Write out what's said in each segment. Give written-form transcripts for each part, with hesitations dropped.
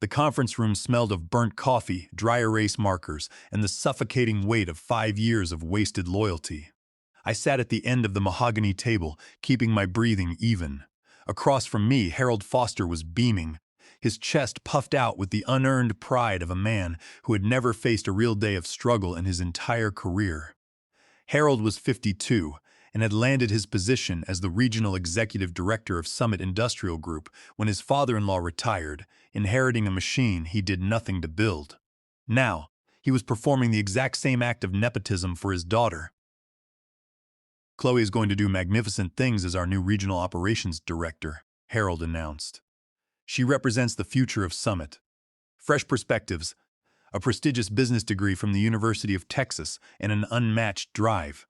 The conference room smelled of burnt coffee, dry erase markers, and the suffocating weight of 5 years of wasted loyalty. I sat at the end of the mahogany table, keeping my breathing even. Across from me, Harold Foster was beaming, his chest puffed out with the unearned pride of a man who had never faced a real day of struggle in his entire career. Harold was 52 and had landed his position as the regional executive director of Summit Industrial Group when his father-in-law retired, inheriting a machine he did nothing to build. Now, he was performing the exact same act of nepotism for his daughter. "Chloe is going to do magnificent things as our new regional operations director," Harold announced. "She represents the future of Summit. Fresh perspectives, a prestigious business degree from the University of Texas, and an unmatched drive."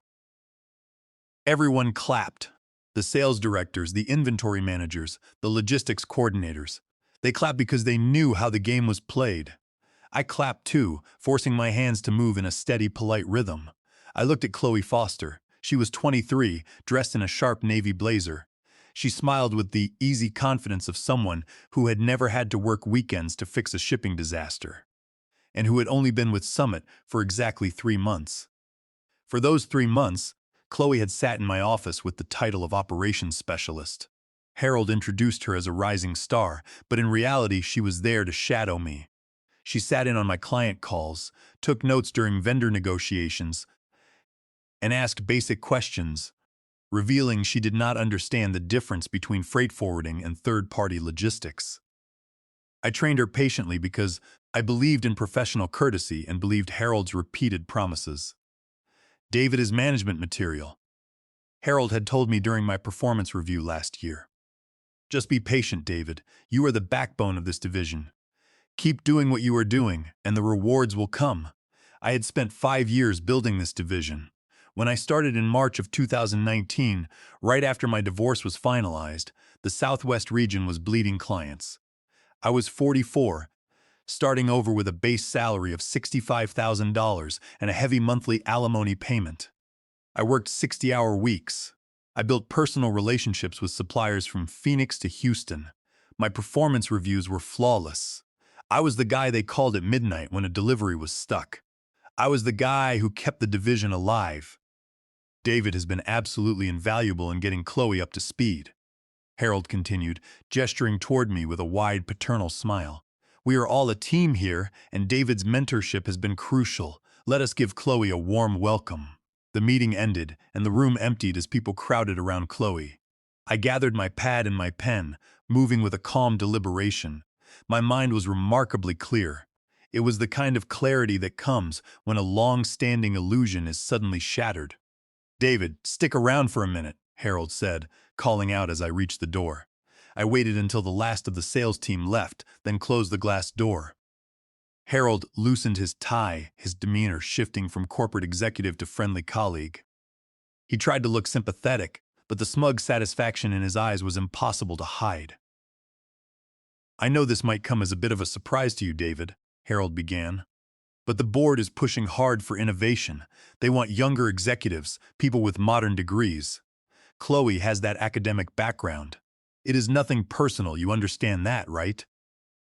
Everyone clapped. The sales directors, the inventory managers, the logistics coordinators. They clapped because they knew how the game was played. I clapped too, forcing my hands to move in a steady, polite rhythm. I looked at Chloe Foster. She was 23, dressed in a sharp navy blazer. She smiled with the easy confidence of someone who had never had to work weekends to fix a shipping disaster, and who had only been with Summit for exactly 3 months. For those 3 months, Chloe had sat in my office with the title of operations specialist. Harold introduced her as a rising star, but in reality she was there to shadow me. She sat in on my client calls, took notes during vendor negotiations, and asked basic questions, revealing she did not understand the difference between freight forwarding and third-party logistics. I trained her patiently because I believed in professional courtesy and believed Harold's repeated promises. "David is management material," Harold had told me during my performance review last year. "Just be patient, David. You are the backbone of this division. Keep doing what you are doing, and the rewards will come." I had spent 5 years building this division. When I started in March of 2019, right after my divorce was finalized, the Southwest region was bleeding clients. I was 44, starting over with a base salary of $65,000 and a heavy monthly alimony payment. I worked 60-hour weeks. I built personal relationships with suppliers from Phoenix to Houston. My performance reviews were flawless. I was the guy they called at midnight when a delivery was stuck. I was the guy who kept the division alive. "David has been absolutely invaluable in getting Chloe up to speed," Harold continued, gesturing toward me with a wide paternal smile. "We are all a team here, and David's mentorship has been crucial. Let us give Chloe a warm welcome." The meeting ended, and the room emptied as people crowded around Chloe. I gathered my pad and my pen, moving with a calm deliberation. My mind was remarkably clear. It was the kind of clarity that comes when a long-standing illusion is suddenly shattered. "David, stick around for a minute," Harold said, calling out as I reached the door. I waited until the last of the sales team left, then closed the glass door. Harold loosened his tie, his demeanor shifting from corporate executive to friendly colleague. He tried to look sympathetic, but the smug satisfaction in his eyes was impossible to hide. "I know this might come as a bit of a surprise to you, David," Harold began, "but the board is pushing hard for innovation. They want younger executives, people with modern degrees. Chloe has that academic background. It is nothing personal, you understand that, right?"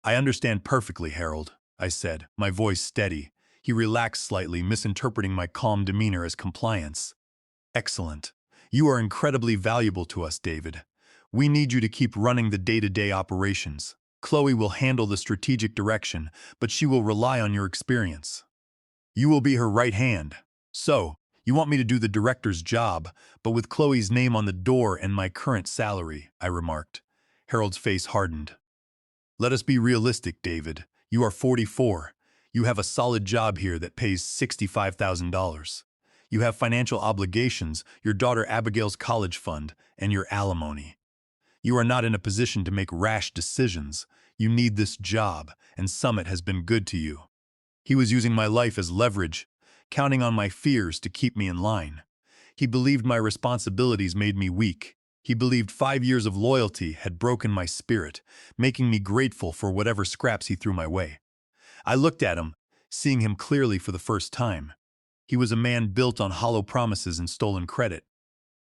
"I understand perfectly, Harold," I said, my voice steady. He relaxed slightly, misinterpreting my calm demeanor as compliance. "Excellent. You are incredibly valuable to us, David. We need you to keep running the day-to-day operations. Chloe will handle the strategic direction, but she will rely on your experience. You will be her right hand. So, you want me to do the director's job, but with Chloe's name on the door and my current salary," I remarked. Harold's face hardened. "Let us be realistic, David. You are 44. You have a solid job here that pays $65,000. You have financial obligations, your daughter Abigail's college fund, and your alimony. You are not in a position to make rash decisions. You need this job, and Summit has been good to you." He was using my life as leverage, counting on my fears to keep me in line. He believed my responsibilities made me weak. He believed 5 years of loyalty had broken my spirit, making me grateful for whatever scraps he threw my way. I looked at him, seeing him clearly for the first time. He was a man built on hollow promises and stolen credit.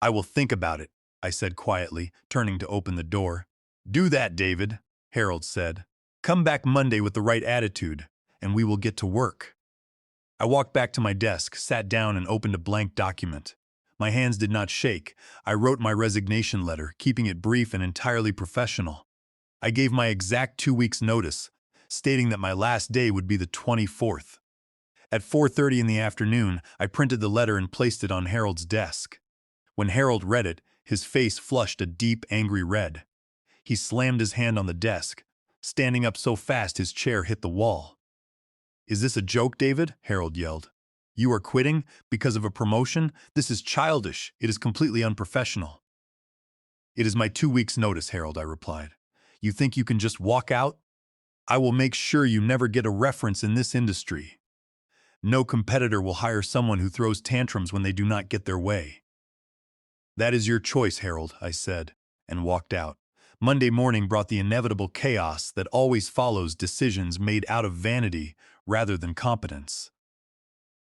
"I will think about it," I said quietly, turning to open the door. "Do that, David," Harold said. Come back Monday with the right attitude, and we will get to work. I walked back to my desk, sat down, and opened a blank document. My hands did not shake. I wrote my resignation letter, keeping it brief and entirely professional. I gave my exact 2 weeks' notice, stating that my last day would be the 24th. At 4:30 in the afternoon, I printed the letter and placed it on Harold's desk. When Harold read it, his face flushed a deep, angry red. He slammed his hand on the desk, standing up so fast his chair hit the wall. "Is this a joke, David?" Harold yelled. "You are quitting because of a promotion? This is childish. It is completely unprofessional." "It is my 2 weeks' notice, Harold," I replied. "You think you can just walk out? I will make sure you never get a reference in this industry. No competitor will hire someone who throws tantrums when they do not get their way." "That is your choice, Harold," I said, and walked out. Monday morning brought the inevitable chaos that always follows decisions made out of vanity rather than competence.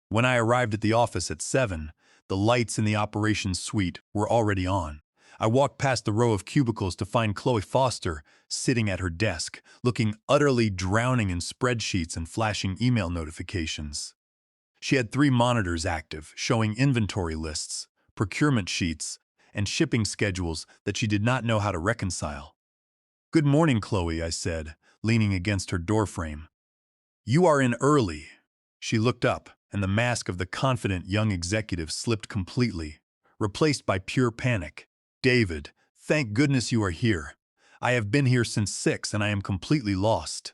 When I arrived at the office at 7, the lights in the operations suite were already on. I walked past the row of cubicles to find Chloe Foster sitting at her desk, looking utterly drowning in spreadsheets and flashing email notifications. She had 3 monitors active, showing inventory lists, procurement sheets, and shipping schedules that she did not know how to reconcile. "Good morning, Chloe," I said, leaning against her doorframe. "You are in early." She looked up, and the mask of the confident young executive slipped completely, replaced by pure panic. "David, thank goodness you are here. I have been here since 6 and I am completely lost.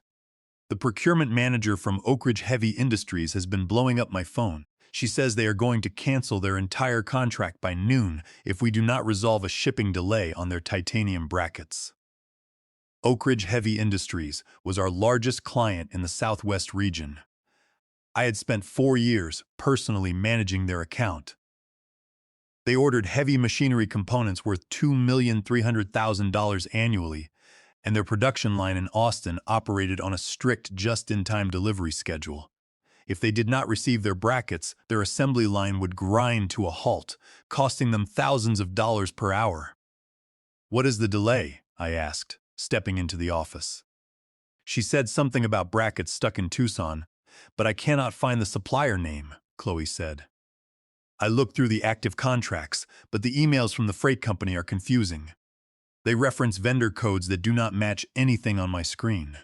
The procurement manager from Oak Ridge Heavy Industries has been blowing up my phone. She says they are going to cancel their entire contract by noon if we do not resolve a shipping delay on their titanium brackets." Oak Ridge Heavy Industries was our largest client in the Southwest region. I had spent 4 years personally managing their account. They ordered heavy machinery components worth $2,300,000 annually, and their production line in Austin operated on a strict just-in-time delivery schedule. If they did not receive their brackets, their assembly line would grind to a halt, costing them thousands of dollars per hour. "What is the delay?" I asked, stepping into the office. "She said something about brackets stuck in Tucson, but I cannot find the supplier name," Chloe said. "I looked through the active contracts, but the emails from the freight company are confusing. They reference vendor codes that do not match anything on my screen."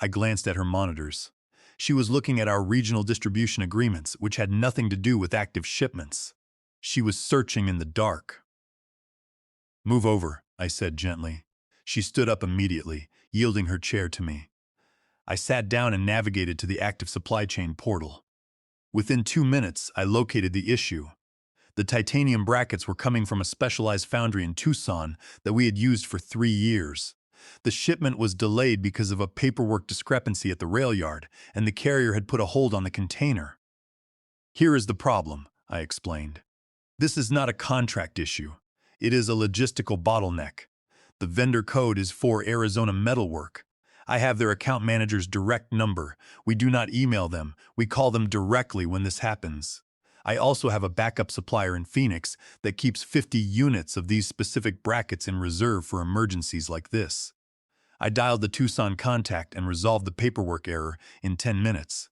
I glanced at her monitors. She was looking at our regional distribution agreements, which had nothing to do with active shipments. She was searching in the dark. "Move over," I said gently. She stood up immediately, yielding her chair to me. I sat down and navigated to the active supply chain portal. Within 2 minutes, I located the issue. The titanium brackets were coming from a specialized foundry in Tucson that we had used for 3 years. The shipment was delayed because of a paperwork discrepancy at the rail yard, and the carrier had put a hold on the container. "Here is the problem," I explained. "This is not a contract issue. It is a logistical bottleneck. The vendor code is for Arizona Metalwork. I have their account manager's direct number. We do not email them. We call them directly when this happens. I also have a backup supplier in Phoenix that keeps 50 units of these specific brackets in reserve for emergencies like this." I dialed the Tucson contact and resolved the paperwork error in 10 minutes.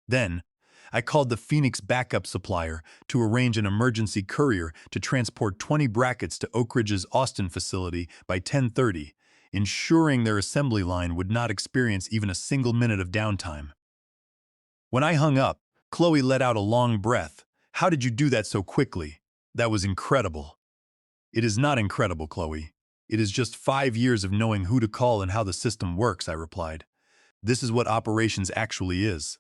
Then, I called the Phoenix backup supplier to arrange an emergency courier to transport 20 brackets to Oak Ridge's Austin facility by 10:30, ensuring their assembly line would not experience even a single minute of downtime. When I hung up, Chloe let out a long breath. "How did you do that so quickly? That was incredible." "It is not incredible, Chloe. It is just 5 years of knowing who to call and how the system works," I replied. "This is what operations actually is.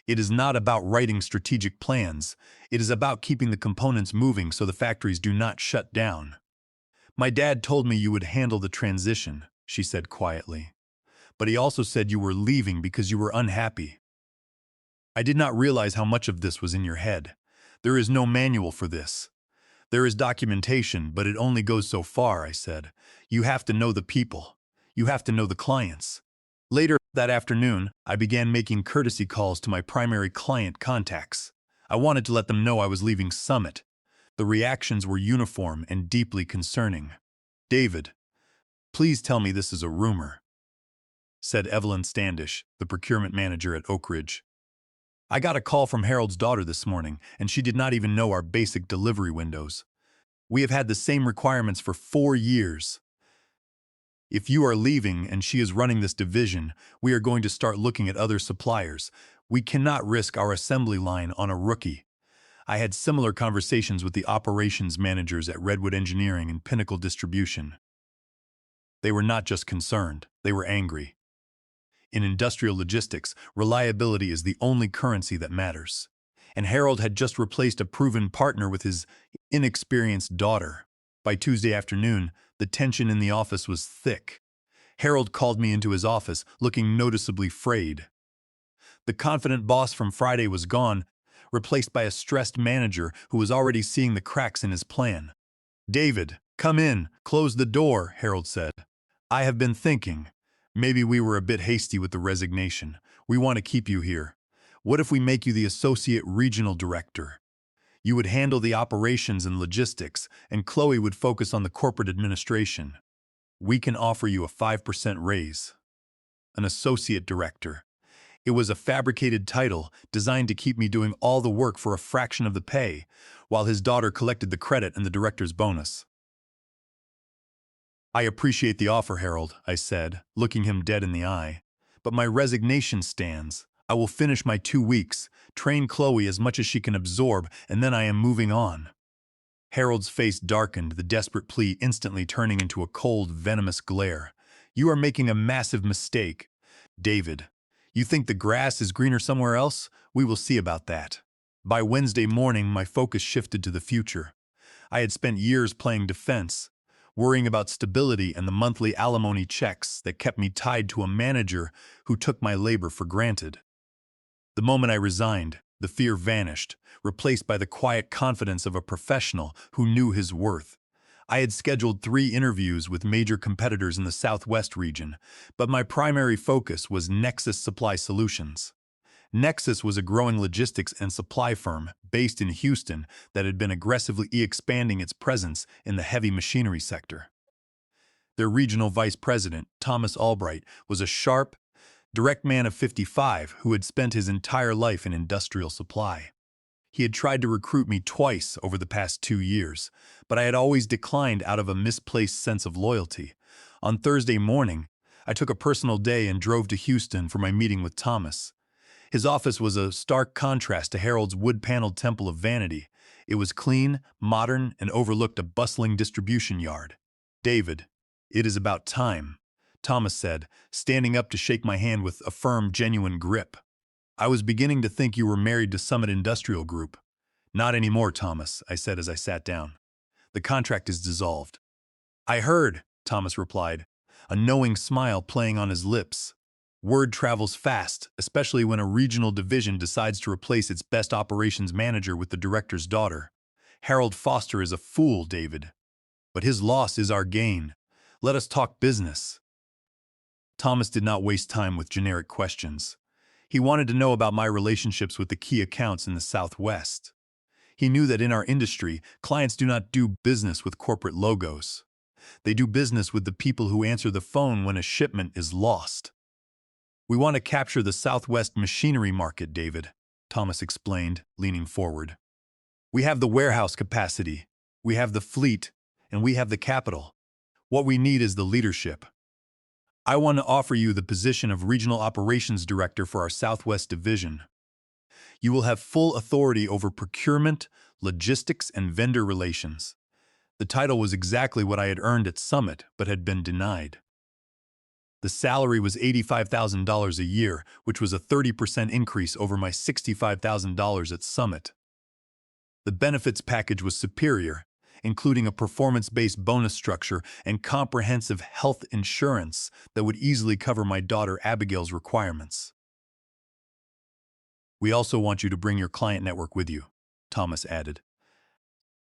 It is not about writing strategic plans. It is about keeping the components moving so the factories do not shut down." "My dad told me you would handle the transition," she said quietly. "But he also said you were leaving because you were unhappy." I did not realize how much of this was in your head. There is no manual for this. "There is documentation, but it only goes so far," I said. "You have to know the people. You have to know the clients." Later that afternoon, I began making courtesy calls to my primary client contacts. I wanted to let them know I was leaving Summit. The reactions were uniform and deeply concerning. "David, please tell me this is a rumor." said Evelyn Standish, the procurement manager at Oak Ridge. I got a call from Harold's daughter this morning, and she did not even know our basic delivery windows. We have had the same requirements for 4 years. If you are leaving and she is running this division, we are going to start looking at other suppliers. We cannot risk our assembly line on a rookie. I had similar conversations with the operations managers at Redwood Engineering and Pinnacle Distribution. They were not just concerned, they were angry. In industrial logistics, reliability is the only currency that matters. And Harold had just replaced a proven partner with his inexperienced daughter. By Tuesday afternoon, the tension in the office was thick. Harold called me into his office, looking noticeably frayed. The confident boss from Friday was gone, replaced by a stressed manager who was already seeing the cracks in his plan. "David, come in, close the door," Harold said. "I have been thinking. Maybe we were a bit hasty with the resignation. We want to keep you here. What if we make you the associate regional director? You would handle the operations and logistics, and Chloe would focus on the corporate administration. We can offer you a 5% raise." An associate director. It was a fabricated title designed to keep me doing all the work for a fraction of the pay, while his daughter collected the credit and the director's bonus. "I appreciate the offer, Harold," I said, looking him dead in the eye. "But my resignation stands. I will finish my 2 weeks, train Chloe as much as she can absorb, and then I am moving on." Harold's face darkened, the desperate plea instantly turning into a cold, venomous glare. "You are making a massive mistake, David. You think the grass is greener somewhere else? We will see about that." By Wednesday morning, my focus shifted to the future. I had spent years playing defense, worrying about stability and the monthly alimony checks that kept me tied to a manager who took my labor for granted. The moment I resigned, the fear vanished, replaced by the quiet confidence of a professional who knew his worth. I had scheduled 3 interviews with major competitors in the Southwest region, but my primary focus was Nexus Supply Solutions. Nexus was a growing logistics and supply firm based in Houston that had been aggressively expanding its presence in the heavy machinery sector. Their regional vice president, Thomas Albright, was a sharp, direct man of 55 who had spent his entire life in industrial supply. He had tried to recruit me twice over the past 2 years, but I had always declined out of a misplaced sense of loyalty. On Thursday morning, I took a personal day and drove to Houston for my meeting with Thomas. His office was a stark contrast to Harold's wood-paneled temple of vanity. It was clean, modern, and overlooked a bustling distribution yard. "David, it is about time," Thomas said, standing up to shake my hand with a firm, genuine grip. "I was beginning to think you were married to Summit Industrial Group." "Not anymore, Thomas," I said as I sat down. "The contract is dissolved." "I heard," Thomas replied, a knowing smile playing on his lips. Word travels fast, especially when a regional division decides to replace its best operations manager with the director's daughter. "Harold Foster is a fool, David. But his loss is our gain. Let us talk business." Thomas did not waste time with generic questions. He wanted to know about my relationships with the key accounts in the Southwest. He knew that in our industry, clients do not do business with corporate logos. They do business with the people who answer the phone when a shipment is lost. "We want to capture the Southwest machinery market, David," Thomas explained, leaning forward. "We have the warehouse capacity, we have the fleet, and we have the capital. What we need is the leadership. I want to offer you the position of Regional Operations Director for our Southwest Division. You will have full authority over procurement, logistics, and vendor relations." The title was exactly what I had earned at Summit, but had been denied. The salary was $85,000 a year, which was a 30% increase over my $65,000 at Summit. The benefits package was superior, including a performance-based bonus structure and comprehensive health insurance that would easily cover my daughter Abigail's requirements. "We also want you to bring your client network with you," Thomas added.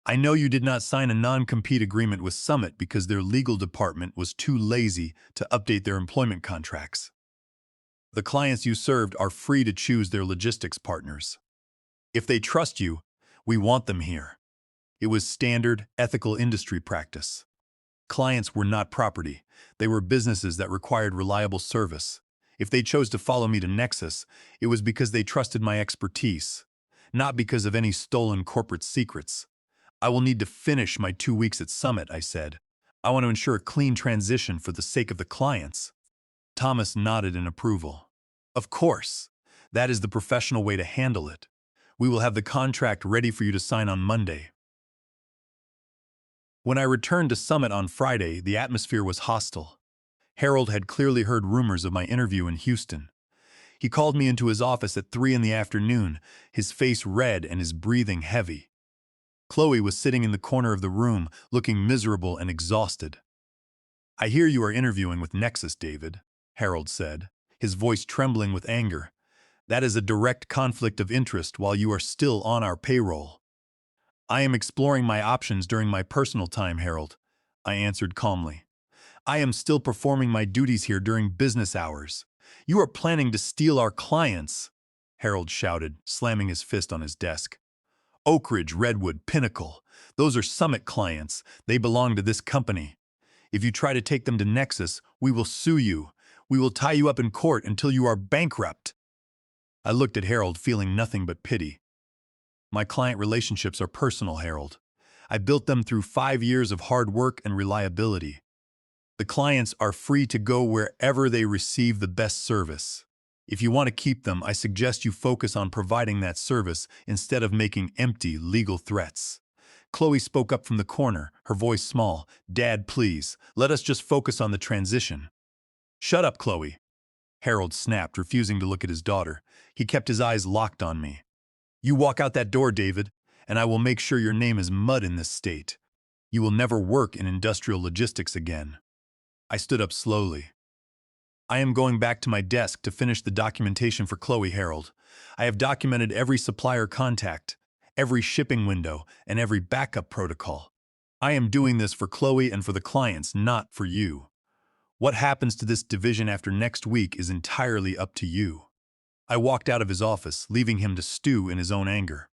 "I know you did not sign a non-compete agreement with Summit because their legal department was too lazy to update their employment contracts. The clients you served are free to choose their logistics partners. If they trust you, we want them here." It was standard, ethical industry practice. Clients were not property. They were businesses that required reliable service. If they chose to follow me to Nexus, it was because they trusted my expertise, not because of any stolen corporate secrets. I will need to finish my 2 weeks at Summit, I said. I want to ensure a clean transition for the sake of the clients. Thomas nodded in approval. Of course, that is the professional way to handle it. We will have the contract ready for you to sign on Monday. When I returned to Summit on Friday, the atmosphere was hostile. Harold had clearly heard rumors of my interview in Houston. He called me into his office at 3 in the afternoon, his face red and his breathing heavy. Chloe was sitting in the corner of the room, looking miserable and exhausted. I hear you are interviewing with Nexus, David, Harold said, his voice trembling with anger. That is a direct conflict of interest while you are still on our payroll. I am exploring my options during my personal time, Harold, I answered calmly. I am still performing my duties here during business hours. You are planning to steal our clients, Harold shouted, slamming his fist on his desk. Oak Ridge, Redwood, Pinnacle. Those are Summit clients. They belong to this company. If you try to take them to Nexus, we will sue you. We will tie you up in court until you are bankrupt. I looked at Harold, feeling nothing but pity. My client relationships are personal, Harold. I built them through 5 years of hard work and reliability. The clients are free to go wherever they receive the best service. If you want to keep them, I suggest you focus on providing that service instead of making empty legal threats. Chloe spoke up from the corner, her voice small. Dad, please, let us just focus on the transition. Shut up, Chloe, Harold snapped, refusing to look at his daughter. He kept his eyes locked on me. You walk out that door, David, and I will make sure your name is mud in this state. You will never work in industrial logistics again. I stood up slowly. I am going back to my desk to finish the documentation for Chloe, Harold. I have documented every supplier contact, every shipping window, and every backup protocol. I am doing this for Chloe and for the clients, not for you. What happens to this division after next week is entirely up to you. I walked out of his office, leaving him to stew in his own anger.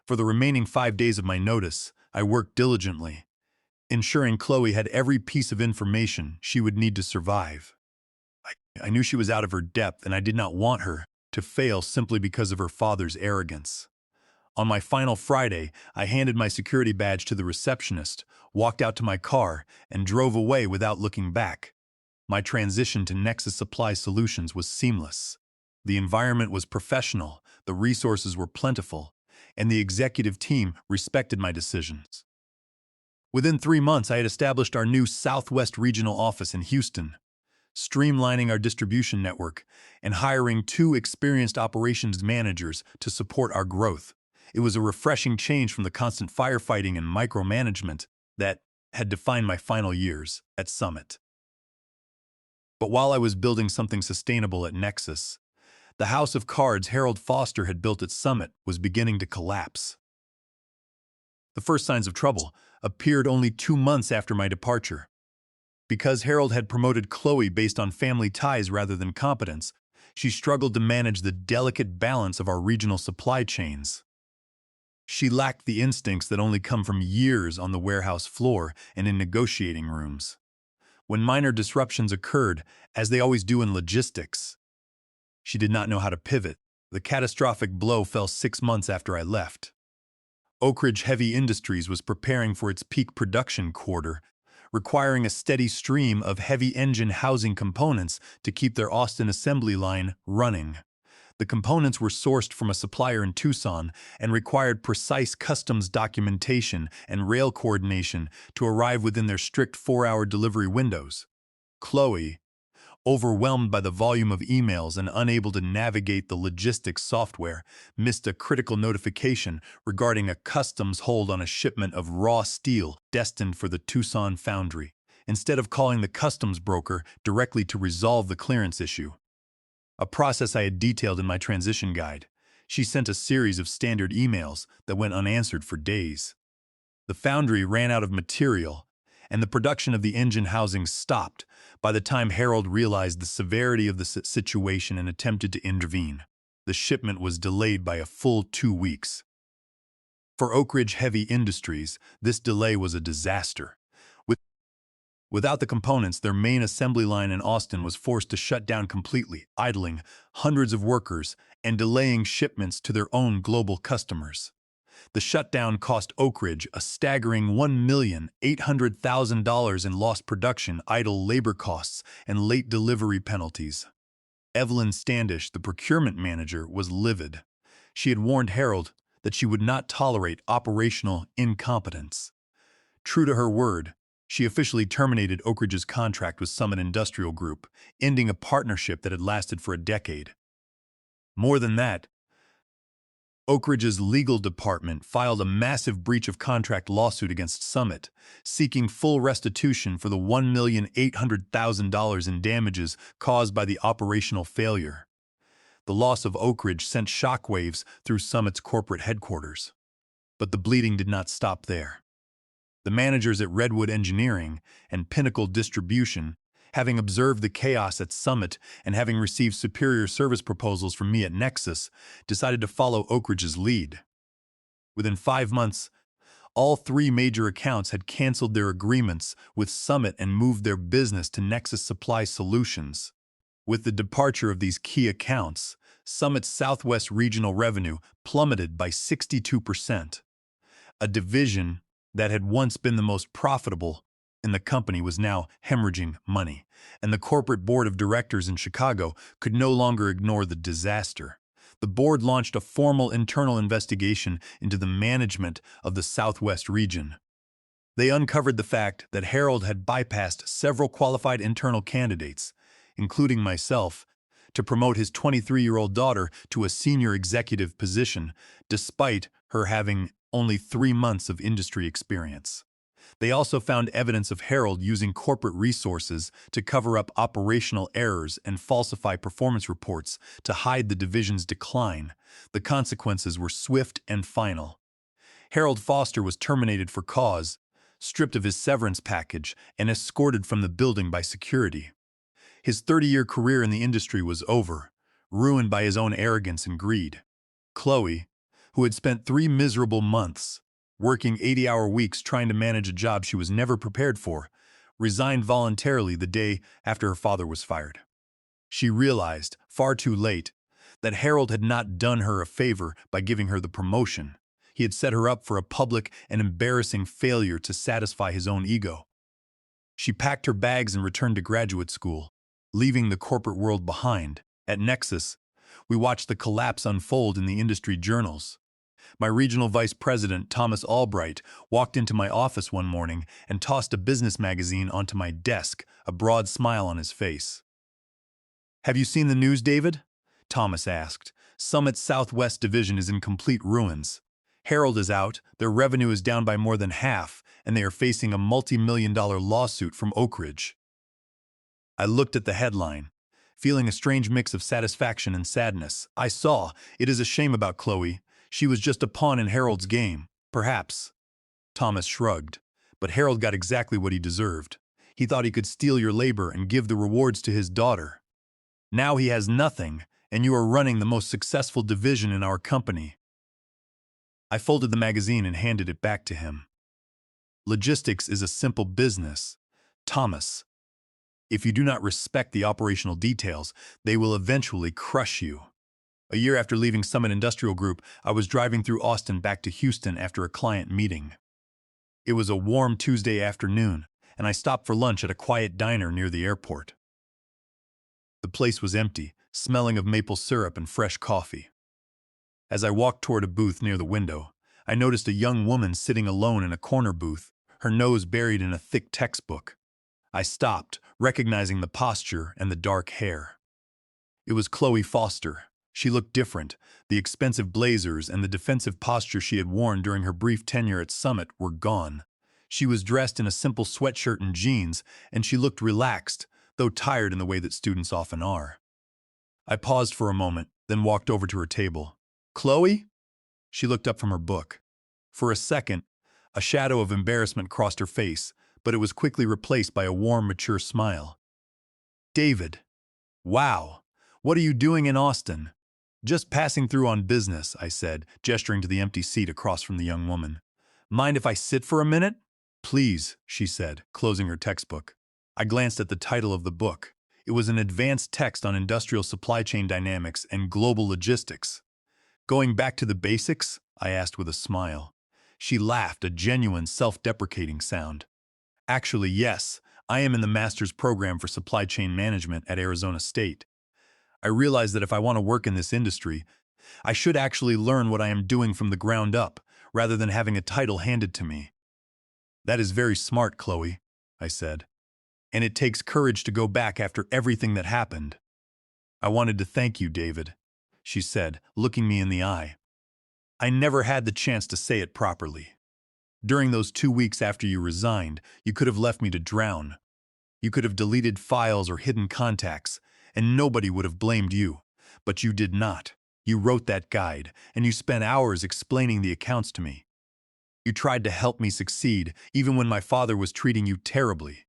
For the remaining 5 days of my notice, I worked diligently, ensuring Chloe had every piece of information she would need to survive. I knew she was out of her depth, and I did not want her to fail simply because of her father's arrogance. On my final Friday, I handed my security badge to the receptionist, walked out to my car, and drove away without looking back. My transition to Nexus Supply Solutions was seamless. The environment was professional, the resources were plentiful, and the executive team respected my decisions. Within 3 months, I had established our new Southwest Regional Office in Houston, streamlining our distribution network, and hiring 2 experienced operations managers to support our growth. It was a refreshing change from the constant firefighting and micromanagement that had defined my final years at Summit. But while I was building something sustainable at Nexus, the house of cards Harold Foster had built at Summit was beginning to collapse. The first signs of trouble appeared only 2 months after my departure. Because Harold had promoted Chloe based on family ties rather than competence, she struggled to manage the delicate balance of our regional supply chains. She lacked the instincts that only come from years on the warehouse floor and in negotiating rooms. When minor disruptions occurred, as they always do in logistics, she did not know how to pivot. The catastrophic blow fell 6 months after I left. Oak Ridge Heavy Industries was preparing for its peak production quarter, requiring a steady stream of heavy engine housing components to keep their Austin assembly line running. The components were sourced from a supplier in Tucson and required precise customs documentation and rail coordination to arrive within their strict 4-hour delivery windows. Chloe, overwhelmed by the volume of emails and unable to navigate the logistics software, missed a critical notification regarding a customs hold on a shipment of raw steel destined for the Tucson foundry, instead of calling the customs broker directly to resolve the clearance issue. A process I had detailed in my transition guide. She sent a series of standard emails that went unanswered for days. The foundry ran out of material, and the production of the engine housings stopped by the time Harold realized the severity of the situation and attempted to intervene. The shipment was delayed by a full 2 weeks. For Oak Ridge Heavy Industries, this delay was a disaster. Without the components, their main assembly line in Austin was forced to shut down completely, idling hundreds of workers and delaying shipments to their own global customers. The shutdown cost Oak Ridge a staggering $1,800,000 in lost production, idle labor costs, and late delivery penalties. Evelyn Standish, the procurement manager, was livid. She had warned Harold that she would not tolerate operational incompetence. True to her word, she officially terminated Oak Ridge's contract with Summit Industrial Group, ending a partnership that had lasted for a decade. More than that, Oak Ridge's legal department filed a massive breach of contract lawsuit against Summit, seeking full restitution for the $1,800,000 in damages caused by the operational failure. The loss of Oak Ridge sent shockwaves through Summit's corporate headquarters. But the bleeding did not stop there. The managers at Redwood Engineering and Pinnacle Distribution, having observed the chaos at Summit and having received superior service proposals from me at Nexus, decided to follow Oak Ridge's lead. Within 5 months, all 3 major accounts had canceled their agreements with Summit and moved their business to Nexus Supply Solutions. With the departure of these key accounts, Summit's Southwest regional revenue plummeted by 62%. A division that had once been the most profitable in the company was now hemorrhaging money, and the corporate board of directors in Chicago could no longer ignore the disaster. The board launched a formal internal investigation into the management of the Southwest region. They uncovered the fact that Harold had bypassed several qualified internal candidates, including myself, to promote his 23-year-old daughter to a senior executive position, despite her having only 3 months of industry experience. They also found evidence of Harold using corporate resources to cover up operational errors and falsify performance reports to hide the division's decline. The consequences were swift and final. Harold Foster was terminated for cause, stripped of his severance package, and escorted from the building by security. His 30-year career in the industry was over, ruined by his own arrogance and greed. Chloe, who had spent 3 miserable months working 80-hour weeks trying to manage a job she was never prepared for, resigned voluntarily the day after her father was fired. She realized, far too late, that Harold had not done her a favor by giving her the promotion. He had set her up for a public and embarrassing failure to satisfy his own ego. She packed her bags and returned to graduate school, leaving the corporate world behind. At Nexus, we watched the collapse unfold in the industry journals. My regional vice president, Thomas Albright, walked into my office one morning and tossed a business magazine onto my desk, a broad smile on his face. "Have you seen the news, David?" Thomas asked. "Summit's Southwest division is in complete ruins. Harold is out, their revenue is down by more than half, and they are facing a multi-million-dollar lawsuit from Oak Ridge." I looked at the headline, feeling a strange mix of satisfaction and sadness. I saw, "It is a shame about Chloe. She was just a pawn in Harold's game." "Perhaps." Thomas shrugged. "But Harold got exactly what he deserved. He thought he could steal your labor and give the rewards to his daughter. Now he has nothing, and you are running the most successful division in our company." I folded the magazine and handed it back to him. "Logistics is a simple business, Thomas. If you do not respect the operational details, they will eventually crush you." A year after leaving Summit Industrial Group, I was driving through Austin back to Houston after a client meeting. It was a warm Tuesday afternoon, and I stopped for lunch at a quiet diner near the airport. The place was empty, smelling of maple syrup and fresh coffee. As I walked toward a booth near the window, I noticed a young woman sitting alone in a corner booth, her nose buried in a thick textbook. I stopped, recognizing the posture and the dark hair. It was Chloe Foster. She looked different. The expensive blazers and the defensive posture she had worn during her brief tenure at Summit were gone. She was dressed in a simple sweatshirt and jeans, and she looked relaxed, though tired in the way that students often are. I paused for a moment, then walked over to her table. "Chloe?" She looked up from her book. For a second, a shadow of embarrassment crossed her face, but it was quickly replaced by a warm, mature smile. "David. Wow. What are you doing in Austin?" "Just passing through on business," I said, gesturing to the empty seat across from the young woman. "Mind if I sit for a minute?" "Please," she said, closing her textbook. I glanced at the title of the book. It was an advanced text on industrial supply chain dynamics and global logistics. Going back to the basics? I asked with a smile. She laughed, a genuine self-deprecating sound. Actually, yes, I am in the master's program for supply chain management at Arizona State. I realize that if I want to work in this industry, I should actually learn what I am doing from the ground up, rather than having a title handed to me. That is very smart, Chloe, I said. And it takes courage to go back after everything that happened. I wanted to thank you, David, she said, looking me in the eye. I never had the chance to say it properly. During those 2 weeks after you resigned, you could have left me to drown. You could have deleted files or hidden contacts, and nobody would have blamed you. But you did not. You wrote that guide, and you spent hours explaining the accounts to me. You tried to help me succeed, even when my father was treating you terribly.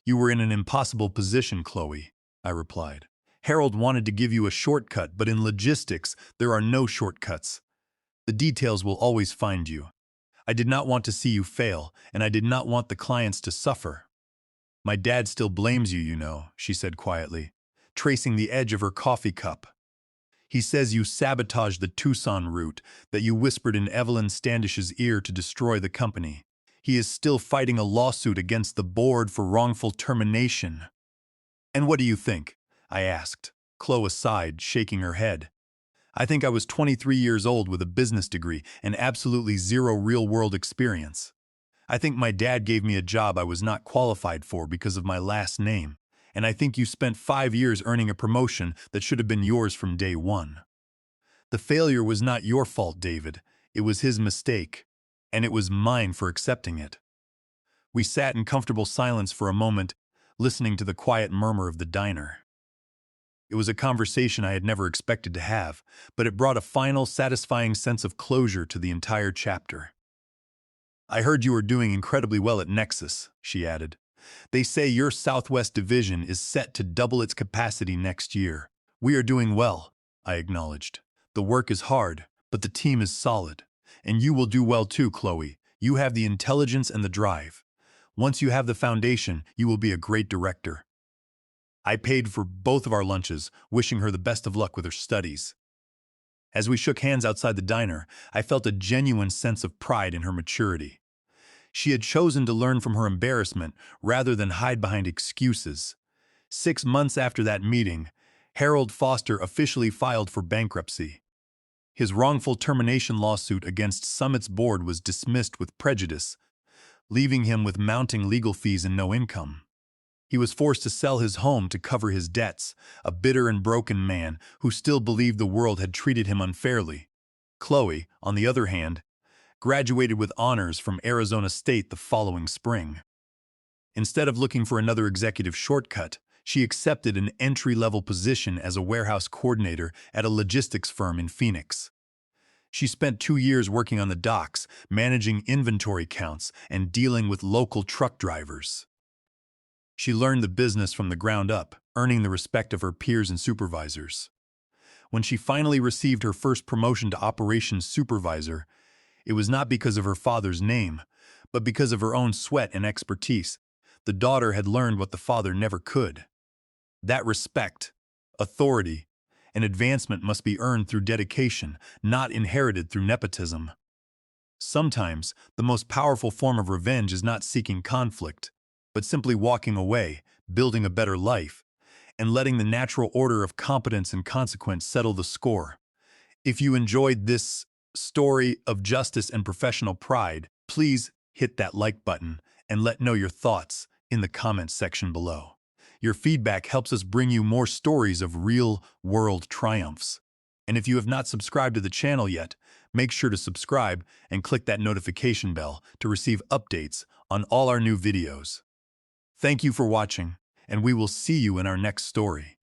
You were in an impossible position, Chloe, I replied. Harold wanted to give you a shortcut, but in logistics, there are no shortcuts. The details will always find you. I did not want to see you fail, and I did not want the clients to suffer. My dad still blames you, you know, she said quietly, tracing the edge of her coffee cup. He says you sabotaged the Tucson route, that you whispered in Evelyn Standish's ear to destroy the company. He is still fighting a lawsuit against the board for wrongful termination. And what do you think? I asked, Chloe sighed, shaking her head. I think I was 23 years old with a business degree and absolutely zero real-world experience. I think my dad gave me a job I was not qualified for because of my last name, and I think you spent 5 years earning a promotion that should have been yours from day one. The failure was not your fault, David. It was his mistake, and it was mine for accepting it. We sat in comfortable silence for a moment, listening to the quiet murmur of the diner. It was a conversation I had never expected to have, but it brought a final, satisfying sense of closure to the entire chapter. I heard you are doing incredibly well at Nexus, she added. They say your Southwest division is set to double its capacity next year. We are doing well, I acknowledged. The work is hard, but the team is solid. And you will do well too, Chloe. You have the intelligence and the drive. Once you have the foundation, you will be a great director. I paid for both of our lunches, wishing her the best of luck with her studies. As we shook hands outside the diner, I felt a genuine sense of pride in her maturity. She had chosen to learn from her embarrassment rather than hide behind excuses. 6 months after that meeting, Harold Foster officially filed for bankruptcy. His wrongful termination lawsuit against Summit's board was dismissed with prejudice, leaving him with mounting legal fees and no income. He was forced to sell his home to cover his debts, a bitter and broken man who still believed the world had treated him unfairly. Chloe, on the other hand, graduated with honors from Arizona State the following spring. Instead of looking for another executive shortcut, she accepted an entry-level position as a warehouse coordinator at a logistics firm in Phoenix. She spent 2 years working on the docks, managing inventory counts, and dealing with local truck drivers. She learned the business from the ground up, earning the respect of her peers and supervisors. When she finally received her first promotion to operations supervisor, it was not because of her father's name, but because of her own sweat and expertise. The daughter had learned what the father never could. That respect, authority, and advancement must be earned through dedication, not inherited through nepotism. Sometimes, the most powerful form of revenge is not seeking conflict, but simply walking away, building a better life, and letting the natural order of competence and consequence settle the score. If you enjoyed this story of justice and professional pride, please hit that like button and let know your thoughts in the comments section below. Your feedback helps us bring you more stories of real-world triumphs. And if you have not subscribed to the channel yet, make sure to subscribe and click that notification bell to receive updates on all our new videos. Thank you for watching, and we will see you in our next story.